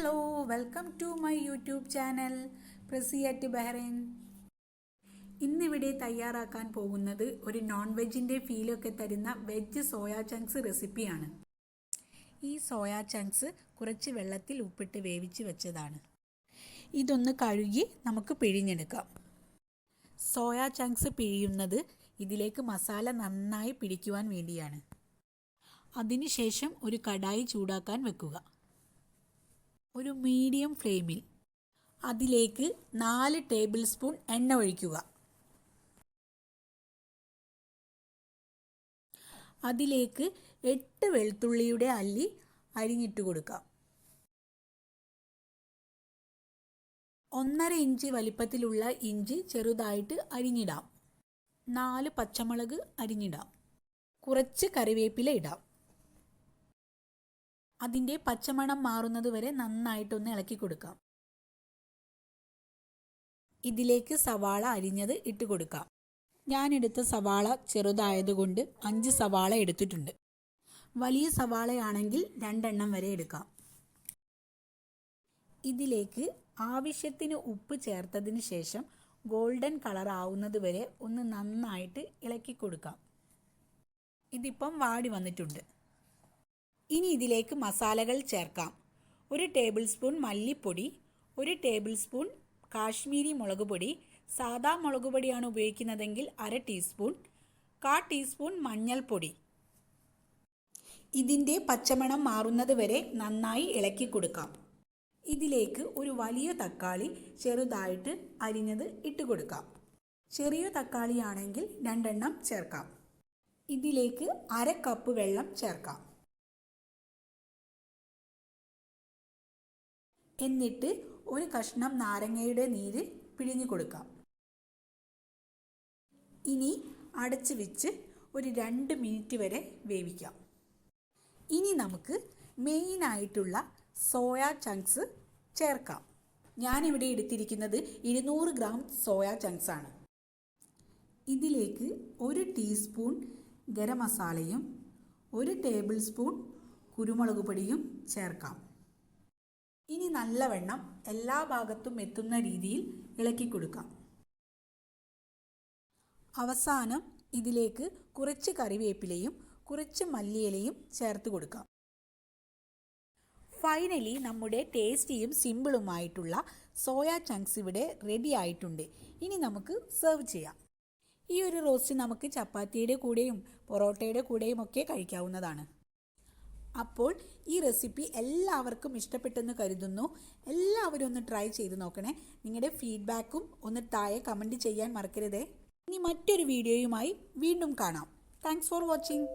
Hello welcome to my YouTube channel Prasi at Bahrain. ഇന്നിവിടെ തയ്യാറാക്കാൻ പോകുന്നത് ഒരു നോൺ വെജിൻ്റെ ഫീലൊക്കെ തരുന്ന വെജ് സോയാ ചങ്ക്സ് റെസിപ്പിയാണ്. ഈ സോയാ ചങ്ക്സ് കുറച്ച് വെള്ളത്തിൽ ഉപ്പിട്ട് വേവിച്ച് വെച്ചതാണ്. ഇതൊന്ന് കഴുകി നമുക്ക് പിഴിഞ്ഞെടുക്കാം. സോയാ ചങ്ക്സ് പിഴിയുന്നത് ഇതിലേക്ക് മസാല നന്നായി പിടിക്കുവാൻ വേണ്ടിയാണ്. അതിനുശേഷം ഒരു കടായി ചൂടാക്കാൻ വെക്കുക. ഒരു മീഡിയം ഫ്ലെയിമിൽ അതിലേക്ക് 4 ടേബിൾ സ്പൂൺ എണ്ണ ഒഴിക്കുക. അതിലേക്ക് 8 വെളുത്തുള്ളിയുടെ അല്ലി അരിഞ്ഞിട്ട് കൊടുക്കാം. 1.5 ഇഞ്ച് വലിപ്പത്തിലുള്ള ഇഞ്ചി ചെറുതായിട്ട് അരിഞ്ഞിടാം. 4 പച്ചമുളക് അരിഞ്ഞിടാം. കുറച്ച് കറിവേപ്പില ഇടാം. അതിൻ്റെ പച്ചമണം മാറുന്നത് വരെ നന്നായിട്ടൊന്ന് ഇളക്കി കൊടുക്കാം. ഇതിലേക്ക് സവാള അരിഞ്ഞത് ഇട്ട് കൊടുക്കാം. ഞാനെടുത്ത സവാള ചെറുതായതുകൊണ്ട് 5 സവാള എടുത്തിട്ടുണ്ട്. വലിയ സവാളയാണെങ്കിൽ 2 എണ്ണം വരെ എടുക്കാം. ഇതിലേക്ക് ആവശ്യത്തിന് ഉപ്പ് ചേർത്തതിന് ശേഷം ഗോൾഡൻ കളർ ആവുന്നത് വരെ ഒന്ന് നന്നായിട്ട് ഇളക്കി കൊടുക്കാം. ഇതിപ്പം വാടി വന്നിട്ടുണ്ട്. ഇനി ഇതിലേക്ക് മസാലകൾ ചേർക്കാം. 1 ടേബിൾ സ്പൂൺ മല്ലിപ്പൊടി, 1 ടേബിൾ സ്പൂൺ കാശ്മീരി മുളക് പൊടി, സാദാ മുളക് പൊടിയാണ് ഉപയോഗിക്കുന്നതെങ്കിൽ 1/2 ടീസ്പൂൺ, 1/4 ടീസ്പൂൺ മഞ്ഞൾപ്പൊടി. ഇതിൻ്റെ പച്ചമണം മാറുന്നത് വരെ നന്നായി ഇളക്കി കൊടുക്കാം. ഇതിലേക്ക് ഒരു വലിയ തക്കാളി ചെറുതായിട്ട് അരിഞ്ഞത് ഇട്ട് കൊടുക്കാം. ചെറിയ തക്കാളിയാണെങ്കിൽ 2 എണ്ണം ചേർക്കാം. ഇതിലേക്ക് 1/2 കപ്പ് വെള്ളം ചേർക്കാം. എന്നിട്ട് ഒരു കഷ്ണം നാരങ്ങയുടെ നീര് പിഴിഞ്ഞു കൊടുക്കാം. ഇനി അടച്ച് വെച്ച് ഒരു 2 മിനിറ്റ് വരെ വേവിക്കാം. ഇനി നമുക്ക് മെയിനായിട്ടുള്ള സോയാ ചങ്ക്സ് ചേർക്കാം. ഞാനിവിടെ എടുത്തിരിക്കുന്നത് 200 ഗ്രാം സോയാ ചങ്ക്സ് ആണ്. ഇതിലേക്ക് 1 ടീസ്പൂൺ ഗരം മസാലയും 1 ടേബിൾ സ്പൂൺ കുരുമുളക് പൊടിയും ചേർക്കാം. ഇനി നല്ലവണ്ണം എല്ലാ ഭാഗത്തും എത്തുന്ന രീതിയിൽ ഇളക്കി കൊടുക്കാം. അവസാനം ഇതിലേക്ക് കുറച്ച് കറിവേപ്പിലയും കുറച്ച് മല്ലിയിലയും ചേർത്ത് കൊടുക്കാം. ഫൈനലി നമ്മുടെ ടേസ്റ്റിയും സിമ്പിളുമായിട്ടുള്ള സോയാ ചങ്ക്സ് ഇവിടെ റെഡി ആയിട്ടുണ്ട്. ഇനി നമുക്ക് സെർവ് ചെയ്യാം. ഈ ഒരു റോസ്റ്റ് നമുക്ക് ചപ്പാത്തിയുടെ കൂടെയും പൊറോട്ടയുടെ കൂടെയും ഒക്കെ കഴിക്കാവുന്നതാണ്. അപ്പോൾ ഈ റെസിപ്പി എല്ലാവർക്കും ഇഷ്ടപ്പെട്ടെന്ന് കരുതുന്നു. എല്ലാവരും ഒന്ന് ട്രൈ ചെയ്ത് നോക്കണേ. നിങ്ങളുടെ ഫീഡ്ബാക്കും ഒന്ന് താഴെ കമൻറ്റ് ചെയ്യാൻ മറക്കരുതേ. ഇനി മറ്റൊരു വീഡിയോയുമായി വീണ്ടും കാണാം. Thanks for watching.